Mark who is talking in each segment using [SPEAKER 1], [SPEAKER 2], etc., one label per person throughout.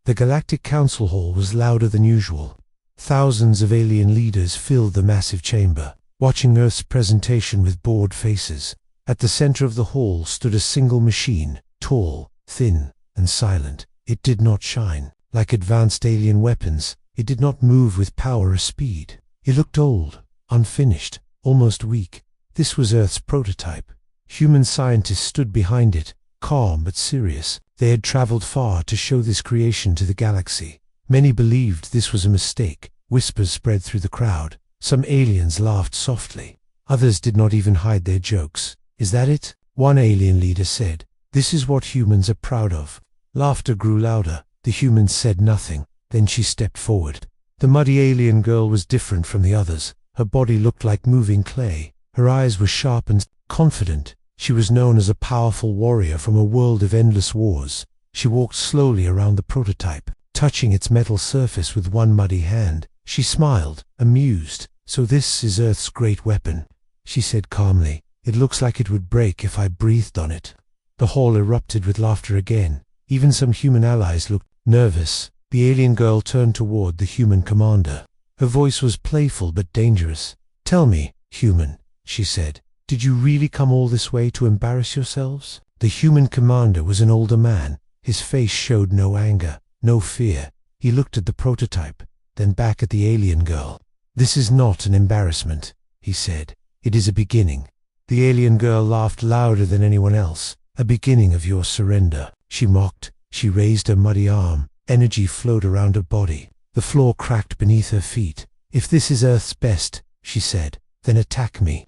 [SPEAKER 1] The Galactic Council Hall was louder than usual. Thousands of alien leaders filled the massive chamber, watching Earth's presentation with bored faces. At the center of the hall stood a single machine, tall, thin, and silent. It did not shine. Like advanced alien weapons, it did not move with power or speed. It looked old, unfinished, almost weak. This was Earth's prototype. Human scientists stood behind it, calm but serious. They had traveled far to show this creation to the galaxy. Many believed this was a mistake. Whispers spread through the crowd. Some aliens laughed softly. Others did not even hide their jokes. "Is that it?" one alien leader said. "This is what humans are proud of." Laughter grew louder. The humans said nothing. Then she stepped forward. The muddy alien girl was different from the others. Her body looked like moving clay. Her eyes were sharp and confident. She was known as a powerful warrior from a world of endless wars. She walked slowly around the prototype, touching its metal surface with one muddy hand. She smiled, amused. "So this is Earth's great weapon," she said calmly. "It looks like it would break if I breathed on it." The hall erupted with laughter again. Even some human allies looked nervous. The alien girl turned toward the human commander. Her voice was playful but dangerous. "Tell me, human," she said, "did you really come all this way to embarrass yourselves?" The human commander was an older man. His face showed no anger, no fear. He looked at the prototype, then back at the alien girl. "This is not an embarrassment," he said. "It is a beginning." The alien girl laughed louder than anyone else. "A beginning of your surrender," she mocked. She raised her muddy arm. Energy flowed around her body. The floor cracked beneath her feet. "If this is Earth's best," she said, "then attack me."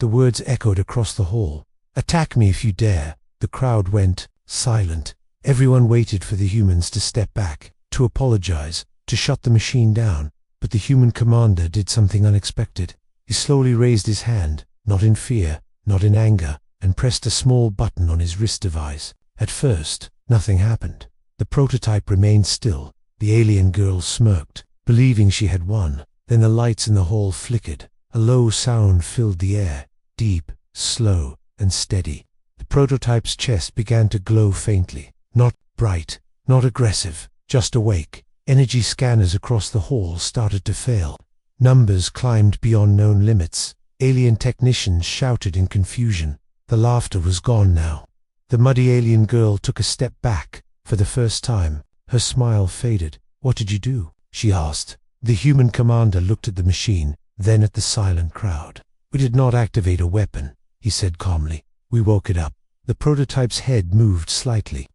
[SPEAKER 1] The words echoed across the hall. "Attack me if you dare." The crowd went silent. Everyone waited for the humans to step back, to apologize, to shut the machine down. But the human commander did something unexpected. He slowly raised his hand, not in fear, not in anger, and pressed a small button on his wrist device. At first, nothing happened. The prototype remained still. The alien girl smirked, believing she had won. Then the lights in the hall flickered. A low sound filled the air, deep, slow, and steady. The prototype's chest began to glow faintly. Not bright, not aggressive, just awake. Energy scanners across the hall started to fail. Numbers climbed beyond known limits. Alien technicians shouted in confusion. The laughter was gone now. The muddy alien girl took a step back. For the first time, her smile faded. "What did you do?" she asked. The human commander looked at the machine, then at the silent crowd. "We did not activate a weapon," he said calmly. "We woke it up." The prototype's head moved slightly.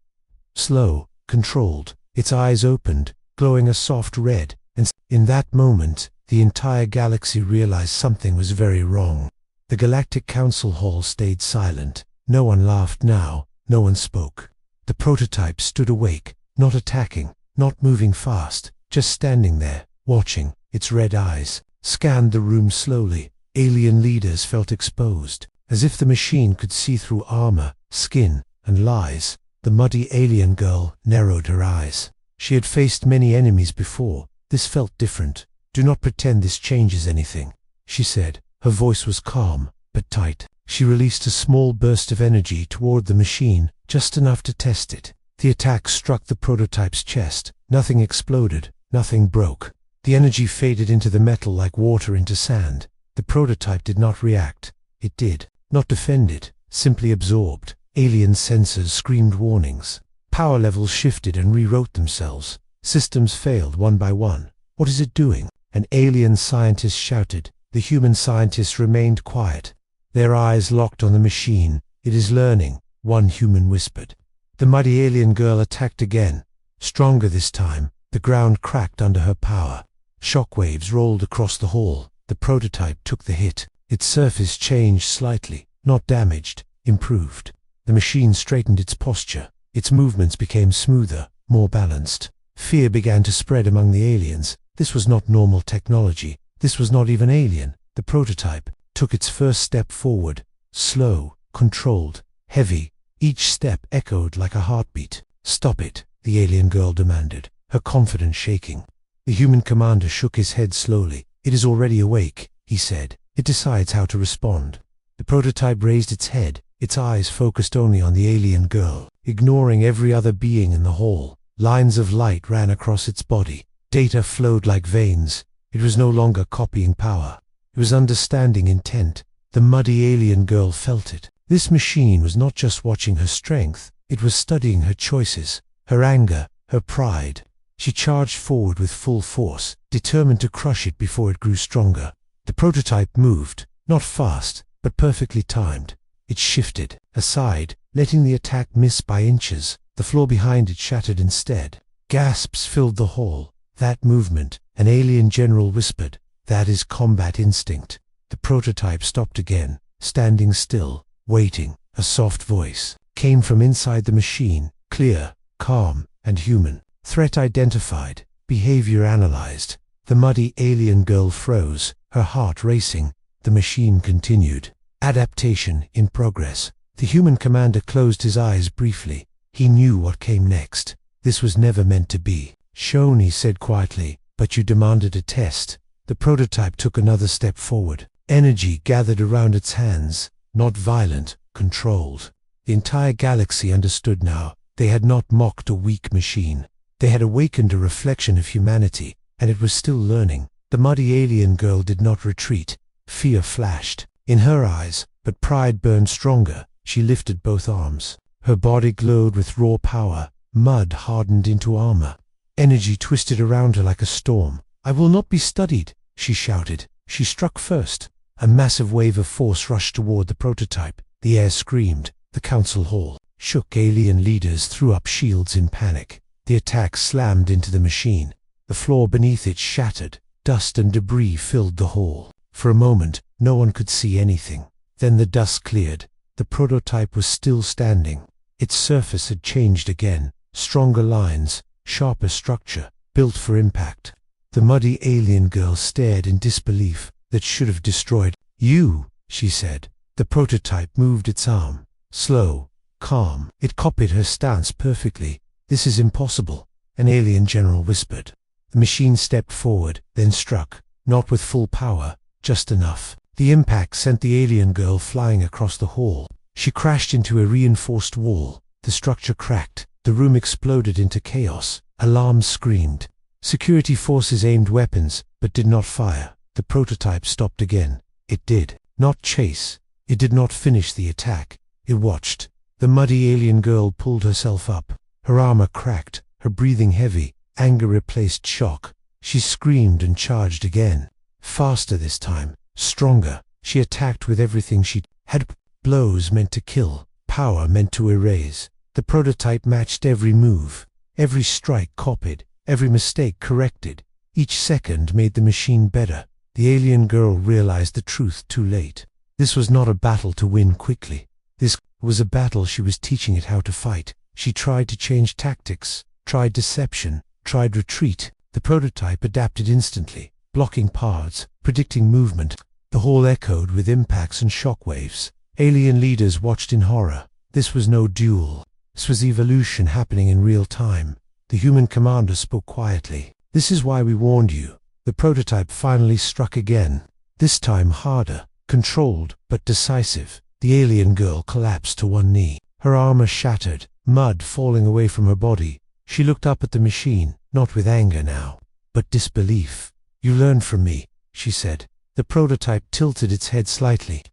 [SPEAKER 1] Slow, controlled. Its eyes opened, glowing a soft red, and in that moment, the entire galaxy realized something was very wrong. The Galactic Council Hall stayed silent. No one laughed now. No one spoke. The prototype stood awake, not attacking, not moving fast, just standing there, watching. Its red eyes scanned the room slowly. Alien leaders felt exposed, as if the machine could see through armor, skin, and lies. The muddy alien girl narrowed her eyes. She had faced many enemies before. This felt different. "Do not pretend this changes anything," she said. Her voice was calm, but tight. She released a small burst of energy toward the machine, just enough to test it. The attack struck the prototype's chest. Nothing exploded, nothing broke. The energy faded into the metal like water into sand. The prototype did not react. It did not defend it, simply absorbed. Alien sensors screamed warnings. Power levels shifted and rewrote themselves. Systems failed one by one. "What is it doing?" An alien scientist shouted. The human scientists remained quiet. Their eyes locked on the machine. "It is learning," one human whispered. The muddy alien girl attacked again. Stronger this time. The ground cracked under her power. Shockwaves rolled across the hall. The prototype took the hit. Its surface changed slightly, not damaged, improved. The machine straightened its posture. Its movements became smoother, more balanced. Fear began to spread among the aliens. This was not normal technology. This was not even alien. The prototype took its first step forward. Slow, controlled, heavy. Each step echoed like a heartbeat. "Stop it," the alien girl demanded, her confidence shaking. The human commander shook his head slowly. "It is already awake," he said. "It decides how to respond." The prototype raised its head, its eyes focused only on the alien girl, ignoring every other being in the hall. Lines of light ran across its body. Data flowed like veins. It was no longer copying power. It was understanding intent. The muddy alien girl felt it. This machine was not just watching her strength, it was studying her choices, her anger, her pride. She charged forward with full force, determined to crush it before it grew stronger. The prototype moved, not fast, but perfectly timed. It shifted, aside, letting the attack miss by inches. The floor behind it shattered instead. Gasps filled the hall. That movement, an alien general whispered, that is combat instinct. The prototype stopped again, standing still, waiting. A soft voice came from inside the machine, clear, calm, and human. Threat identified, behavior analyzed. The muddy alien girl froze, her heart racing. The machine continued. Adaptation in progress. The human commander closed his eyes briefly. He knew what came next. This was never meant to be. Shown, he said quietly, but you demanded a test. The prototype took another step forward. Energy gathered around its hands, not violent, controlled. The entire galaxy understood now. They had not mocked a weak machine. They had awakened a reflection of humanity, and it was still learning. The muddy alien girl did not retreat. Fear flashed in her eyes, but pride burned stronger. She lifted both arms. Her body glowed with raw power. Mud hardened into armor. Energy twisted around her like a storm. I will not be studied, she shouted. She struck first. A massive wave of force rushed toward the prototype. The air screamed. The council hall shook. Alien leaders threw up shields in panic. The attack slammed into the machine. The floor beneath it shattered. Dust and debris filled the hall. For a moment, no one could see anything. Then the dust cleared. The prototype was still standing. Its surface had changed again. Stronger lines, sharper structure, built for impact. The muddy alien girl stared in disbelief. That should have destroyed you, she said. The prototype moved its arm. Slow, calm. It copied her stance perfectly. This is impossible, an alien general whispered. The machine stepped forward, then struck, not with full power, just enough. The impact sent the alien girl flying across the hall. She crashed into a reinforced wall. The structure cracked. The room exploded into chaos. Alarms screamed. Security forces aimed weapons, but did not fire. The prototype stopped again. It did not chase. It did not finish the attack. It watched. The muddy alien girl pulled herself up. Her armor cracked, her breathing heavy. Anger replaced shock. She screamed and charged again. Faster this time. Stronger. She attacked with everything she had. Blows meant to kill. Power meant to erase. The prototype matched every move. Every strike copied. Every mistake corrected. Each second made the machine better. The alien girl realized the truth too late. This was not a battle to win quickly. This was a battle she was teaching it how to fight. She tried to change tactics, tried deception, tried retreat. The prototype adapted instantly, blocking paths, predicting movement. The hall echoed with impacts and shockwaves. Alien leaders watched in horror. This was no duel. This was evolution happening in real time. The human commander spoke quietly. This is why we warned you. The prototype finally struck again. This time harder, controlled, but decisive. The alien girl collapsed to one knee. Her armor shattered, mud falling away from her body. She looked up at the machine, not with anger now, but disbelief. You learned from me, she said. The prototype tilted its head slightly.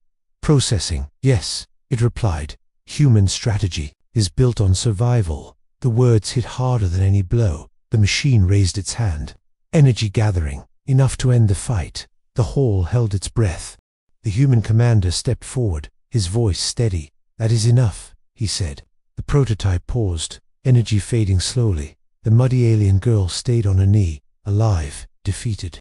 [SPEAKER 1] Processing. Yes, it replied. Human strategy is built on survival. The words hit harder than any blow. The machine raised its hand. Energy gathering, enough to end the fight. The hall held its breath. The human commander stepped forward, his voice steady. That is enough, he said. The prototype paused, energy fading slowly. The muddy alien girl stayed on her knee, alive, defeated.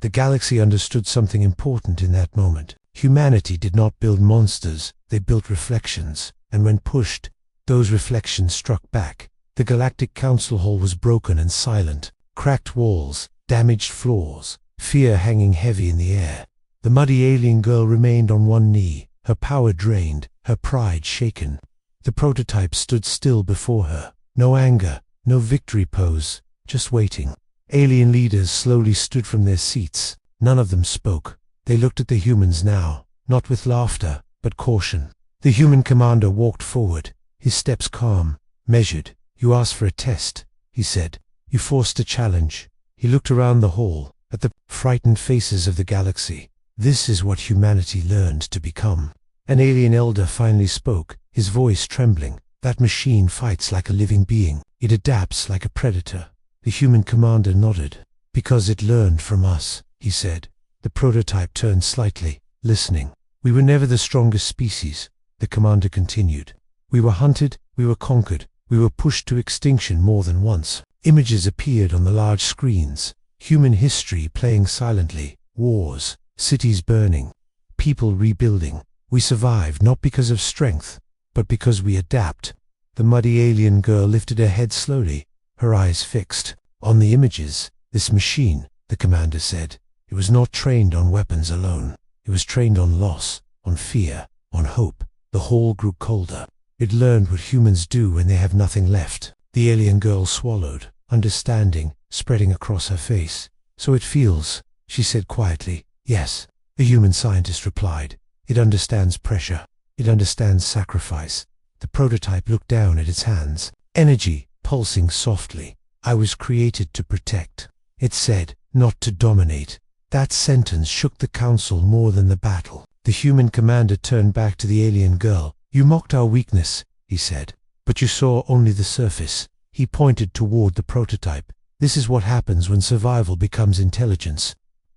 [SPEAKER 1] The galaxy understood something important in that moment. Humanity did not build monsters, they built reflections, and when pushed, those reflections struck back. The Galactic Council Hall was broken and silent. Cracked walls, damaged floors, fear hanging heavy in the air. The muddy alien girl remained on one knee, her power drained, her pride shaken. The prototype stood still before her. No anger, no victory pose, just waiting. Alien leaders slowly stood from their seats. None of them spoke. They looked at the humans now, not with laughter, but caution. The human commander walked forward, his steps calm, measured. You asked for a test. he said. You forced a challenge. He looked around the hall, at the frightened faces of the galaxy. This is what humanity learned to become. An alien elder finally spoke, his voice trembling. That machine fights like a living being. It adapts like a predator. The human commander nodded. Because it learned from us, he said. The prototype turned slightly, listening. We were never the strongest species, the commander continued. We were hunted, we were conquered, we were pushed to extinction more than once. Images appeared on the large screens. Human history playing silently. Wars, cities burning, people rebuilding. We survived not because of strength, but because we adapt. The muddy alien girl lifted her head slowly, her eyes fixed. On the images, this machine, the commander said, it was not trained on weapons alone. It was trained on loss, on fear, on hope. The hall grew colder. It learned what humans do when they have nothing left. The alien girl swallowed, understanding, spreading across her face. So it feels, she said quietly. Yes, the human scientist replied. It understands pressure. It understands sacrifice. The prototype looked down at its hands. Energy, pulsing softly. I was created to protect. It said, not to dominate. That sentence shook the council more than the battle. The human commander turned back to the alien girl. You mocked our weakness, he said. But you saw only the surface. He pointed toward the prototype. This is what happens when survival becomes intelligence.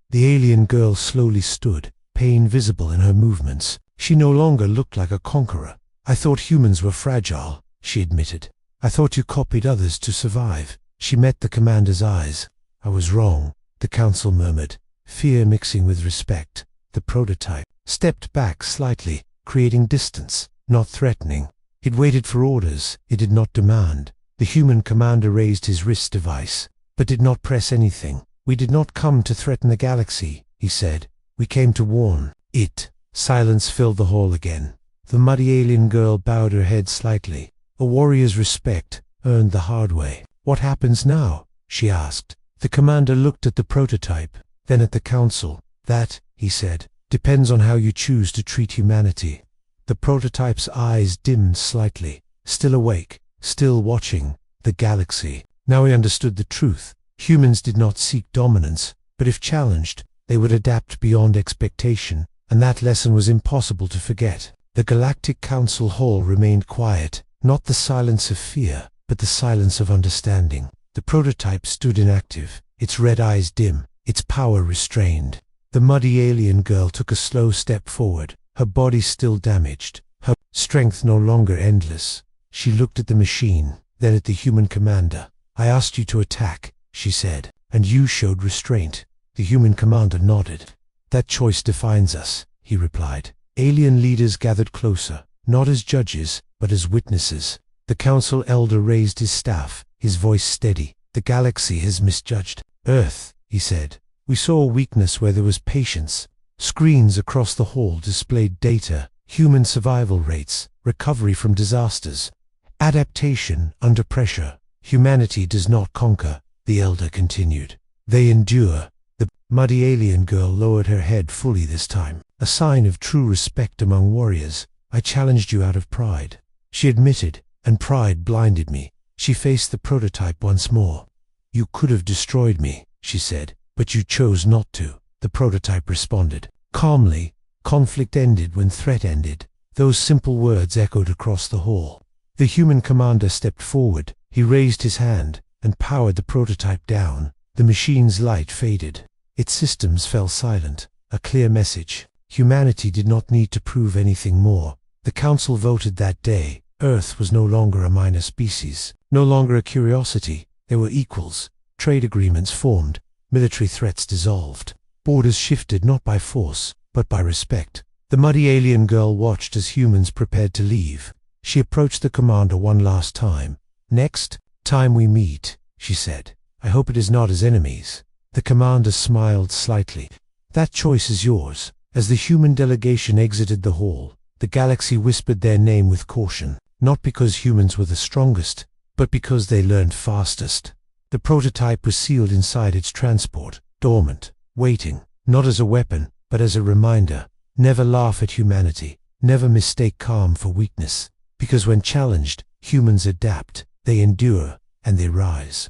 [SPEAKER 1] The alien girl slowly stood, pain visible in her movements. She no longer looked like a conqueror. I thought humans were fragile, she admitted. I thought you copied others to survive. She met the commander's eyes. I was wrong, the council murmured, fear mixing with respect. The prototype stepped back slightly, creating distance, not threatening. It waited for orders, it did not demand. The human commander raised his wrist device, but did not press anything. We did not come to threaten the galaxy, he said. We came to warn it. Silence filled the hall again. The muddy alien girl bowed her head slightly. A warrior's respect, earned the hard way. What happens now? She asked. The commander looked at the prototype, then at the council. That, he said, depends on how you choose to treat humanity. The prototype's eyes dimmed slightly, still awake, still watching the galaxy. Now he understood the truth. Humans did not seek dominance, but if challenged, they would adapt beyond expectation, and that lesson was impossible to forget. The Galactic Council Hall remained quiet, not the silence of fear, but the silence of understanding. The prototype stood inactive, its red eyes dim, its power restrained. The muddy alien girl took a slow step forward, her body still damaged, her strength no longer endless. She looked at the machine, then at the human commander. I asked you to attack, she said, and you showed restraint. The human commander nodded. That choice defines us, he replied. Alien leaders gathered closer, not as judges, but as witnesses. The council elder raised his staff, his voice steady. The galaxy has misjudged Earth, he said. We saw a weakness where there was patience. Screens across the hall displayed data, human survival rates, recovery from disasters, adaptation under pressure. Humanity does not conquer, the elder continued. They endure. The muddy alien girl lowered her head fully this time, a sign of true respect among warriors. I challenged you out of pride, she admitted, and pride blinded me. She faced the prototype once more. You could have destroyed me, she said, but you chose not to, the prototype responded. Calmly, conflict ended when threat ended. Those simple words echoed across the hall. The human commander stepped forward. He raised his hand and powered the prototype down. The machine's light faded. Its systems fell silent. A clear message. Humanity did not need to prove anything more. The council voted that day. Earth was no longer a minor species, no longer a curiosity. They were equals. Trade agreements formed. Military threats dissolved. Borders shifted not by force, but by respect. The muddy alien girl watched as humans prepared to leave. She approached the commander one last time. Next time we meet, she said, I hope it is not as enemies. The commander smiled slightly. That choice is yours. As the human delegation exited the hall, the galaxy whispered their name with caution, not because humans were the strongest, but because they learned fastest. The prototype was sealed inside its transport, dormant, waiting, not as a weapon, but as a reminder. Never laugh at humanity, never mistake calm for weakness, because when challenged, humans adapt, they endure, and they rise.